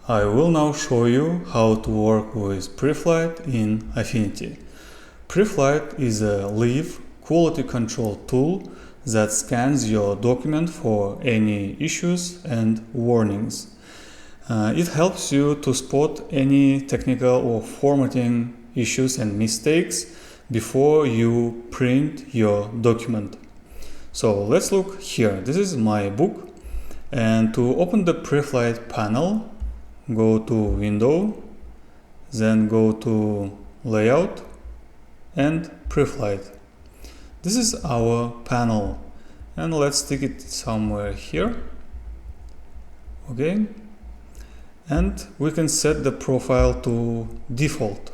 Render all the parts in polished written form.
I will now show you how to work with Preflight in Affinity. Preflight is a live quality control tool that scans your document for any issues and warnings. It helps you to spot any technical or formatting issues and mistakes before you print your document. So let's look here. This is my book, and to open the Preflight panel, go to Window, then go to Layout and Preflight. This is our panel, and let's stick it somewhere here. Okay, and we can set the profile to default.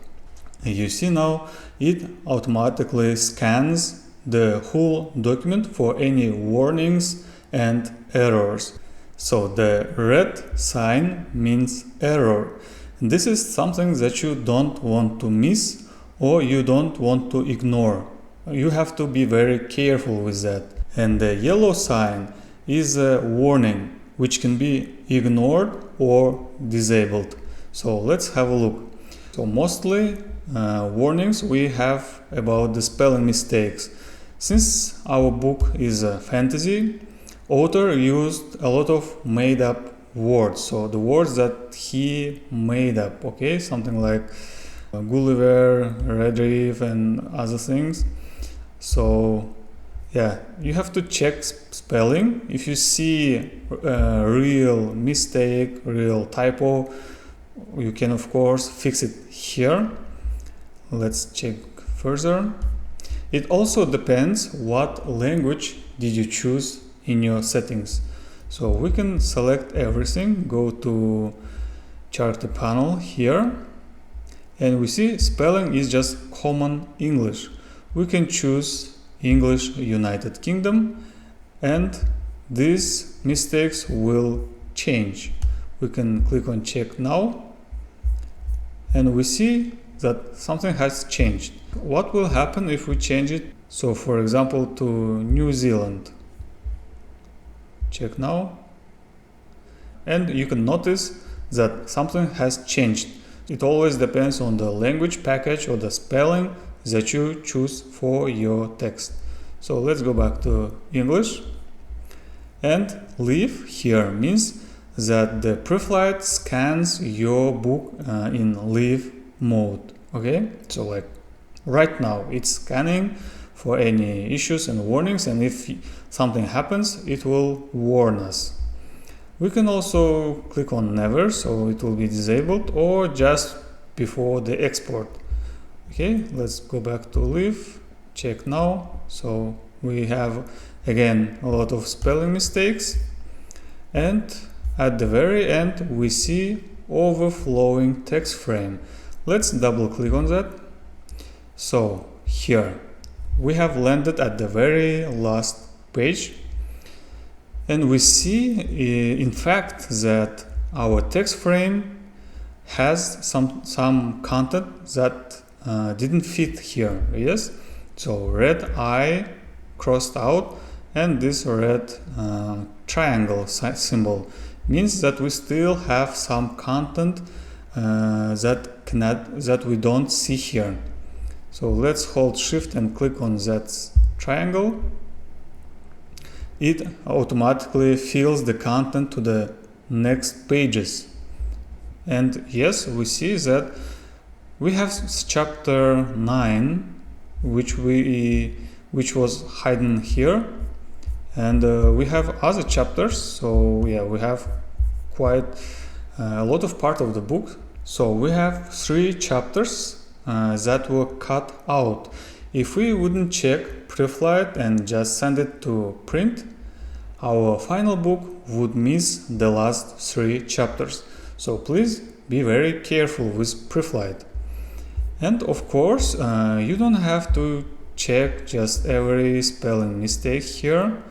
You see now it automatically scans the whole document for any warnings and errors. So the red sign means error. This is something that you don't want to miss or you don't want to ignore. You have to be very careful with that. And the yellow sign is a warning, which can be ignored or disabled. So let's have a look. So mostly warnings we have about the spelling mistakes. Since our book is a fantasy, author used a lot of made up words. So the words that he made up, okay, something like Gulliver, Redriff and other things. So yeah, you have to check spelling. If you see a real mistake, real typo, you can of course fix it here. Let's check further. It also depends what language did you choose in your settings. So we can select everything, go to Character panel here, and we see spelling is just common English. We can choose English United Kingdom, and these mistakes will change. We can click on check now, and we see that something has changed. What will happen if we change it? So for example, to New Zealand. Check now. And you can notice that something has changed. It always depends on the language package or the spelling that you choose for your text. So let's go back to English. And leave here means that the Preflight scans your book in live mode. Okay, so like right now it's scanning for any issues and warnings, and if something happens it will warn us. We can also click on never, so it will be disabled, or just before the export. Okay, let's go back to live, check now. So we have again a lot of spelling mistakes, and at the very end we see overflowing text frame. Let's double click on that. So here we have landed at the very last page, and we see in fact that our text frame has some content that didn't fit here. Yes, so red I crossed out, and this red triangle symbol means that we still have some content that we don't see here. So let's hold shift and click on that triangle. It automatically fills the content to the next pages. And yes, we see that we have chapter 9 which was hidden here, and we have other chapters. So yeah, we have quite a lot of part of the book. So we have 3 chapters that were cut out. If we wouldn't check Preflight and just send it to print, our final book would miss the last 3 chapters. So please be very careful with Preflight. And of course, you don't have to check just every spelling mistake here,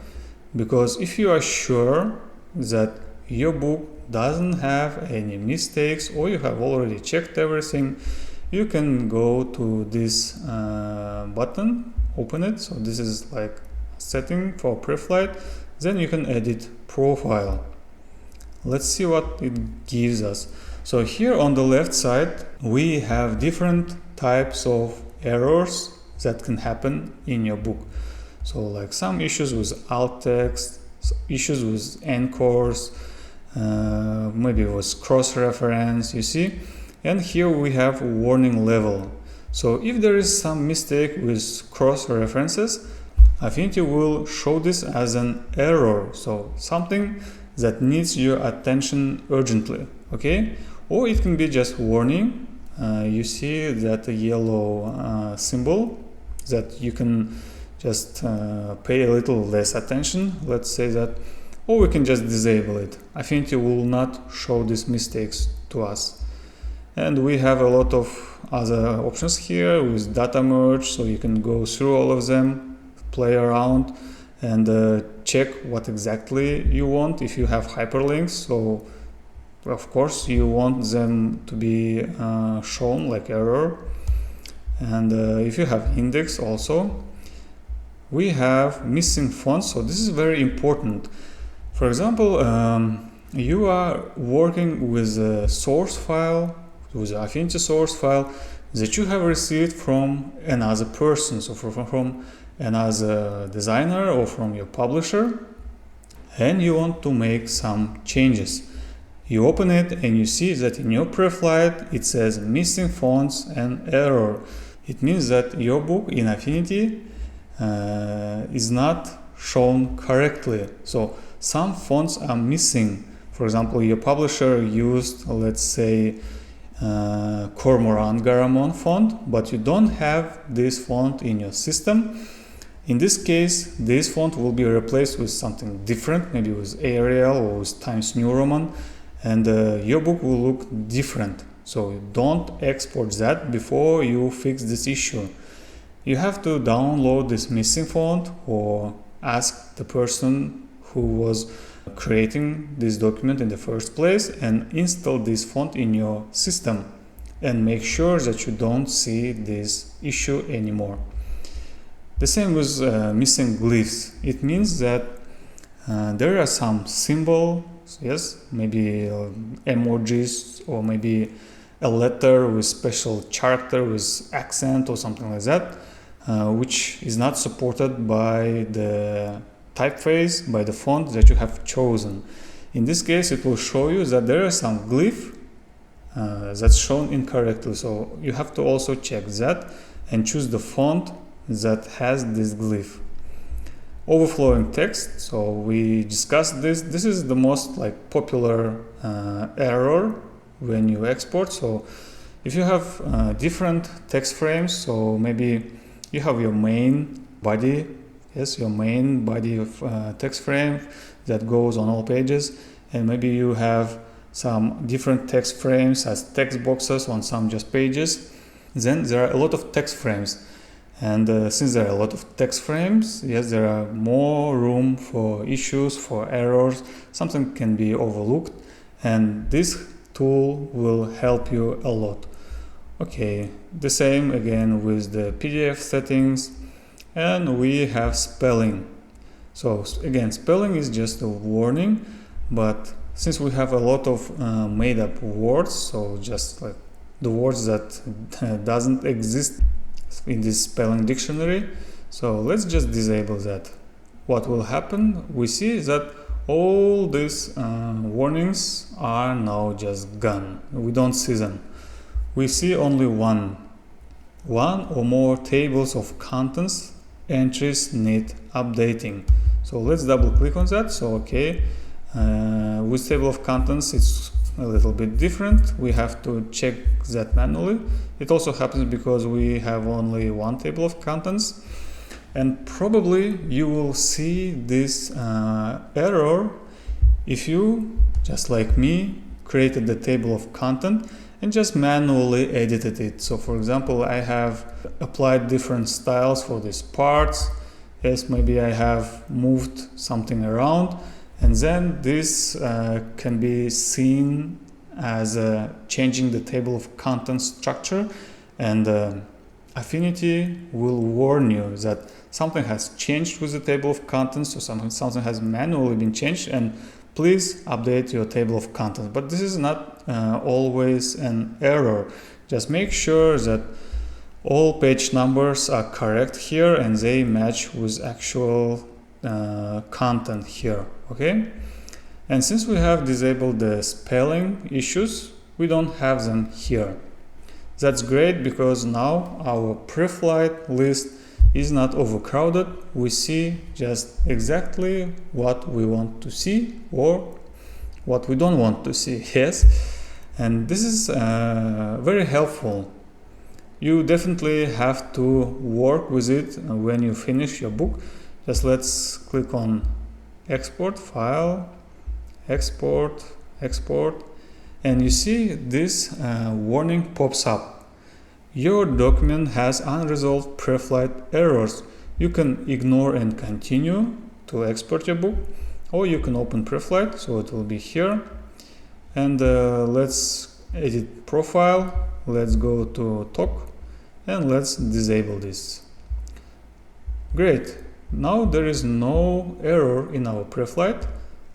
because if you are sure that your book doesn't have any mistakes, or you have already checked everything, you can go to this button, open it. So this is like setting for Preflight. Then you can edit profile. Let's see what it gives us. So here on the left side, we have different types of errors that can happen in your book. So like some issues with alt text, issues with encores, maybe with cross-reference, you see. And here we have warning level. So if there is some mistake with cross-references, Affinity will show this as an error, so something that needs your attention urgently, okay? Or it can be just warning. You see that yellow symbol that you can just pay a little less attention, let's say that, or we can just disable it. Affinity will not show these mistakes to us. And we have a lot of other options here with data merge, so you can go through all of them, play around and check what exactly you want. If you have hyperlinks, so of course you want them to be shown like error. And if you have index also, we have missing fonts, so this is very important. For example, you are working with a source file, with an Affinity source file that you have received from another person, so from another designer or from your publisher, and you want to make some changes. You open it and you see that in your Preflight it says missing fonts and error. It means that your book in Affinity is not shown correctly. So some fonts are missing. For example, your publisher used, let's say, Cormoran Garamond font, but you don't have this font in your system. In this case, this font will be replaced with something different, maybe with Arial or with Times New Roman, and your book will look different. So don't export that before you fix this issue. You have to download this missing font or ask the person who was creating this document in the first place and install this font in your system and make sure that you don't see this issue anymore. The same with missing glyphs. It means that there are some symbols, yes, maybe emojis or maybe a letter with special character with accent or something like that, which is not supported by the typeface, by the font that you have chosen. In this case, it will show you that there is some glyph that's shown incorrectly. So you have to also check that and choose the font that has this glyph. Overflowing text, so we discussed this. This is the most popular error when you export. So if you have different text frames, so maybe you have your main body, yes, your main body of text frame that goes on all pages, and maybe you have some different text frames as text boxes on some just pages. Then there are a lot of text frames. And since there are a lot of text frames, yes, there are more room for issues, for errors, something can be overlooked, and this tool will help you a lot. Okay, the same again with the PDF settings, and we have spelling. So again, spelling is just a warning, but since we have a lot of made up words, so just like the words that doesn't exist in this spelling dictionary, so let's just disable that. What will happen? We see that all these warnings are now just gone. We don't see them. We see only one or more tables of contents entries need updating. So let's double click on that. So okay, with table of contents it's a little bit different. We have to check that manually. It also happens because we have only one table of contents, and probably you will see this error if you, just like me, created the table of content and just manually edited it. So for example, I have applied different styles for these parts. Yes, maybe I have moved something around, and then this can be seen as changing the table of contents structure, and Affinity will warn you that something has changed with the table of contents, or something has manually been changed, and please update your table of contents. But this is not always an error. Just make sure that all page numbers are correct here and they match with actual content here, okay? And since we have disabled the spelling issues, we don't have them here. That's great because now our Preflight list is not overcrowded. We see just exactly what we want to see or what we don't want to see, yes? And this is very helpful. You definitely have to work with it when you finish your book. Just let's click on export file, export, and you see this warning pops up. Your document has unresolved Preflight errors. You can ignore and continue to export your book, or you can open Preflight, so it will be here. And let's edit profile, let's go to talk, and let's disable this. Great, now there is no error in our Preflight.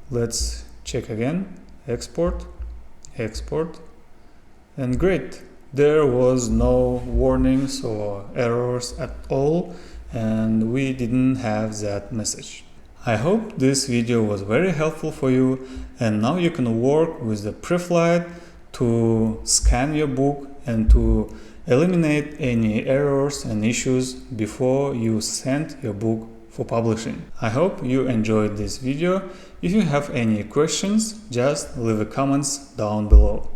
Let's check again, export, and great, there was no warnings or errors at all, and we didn't have that message. I hope this video was very helpful for you, and now you can work with the Preflight to scan your book and to eliminate any errors and issues before you send your book for publishing. I hope you enjoyed this video. If you have any questions, just leave a comments down below.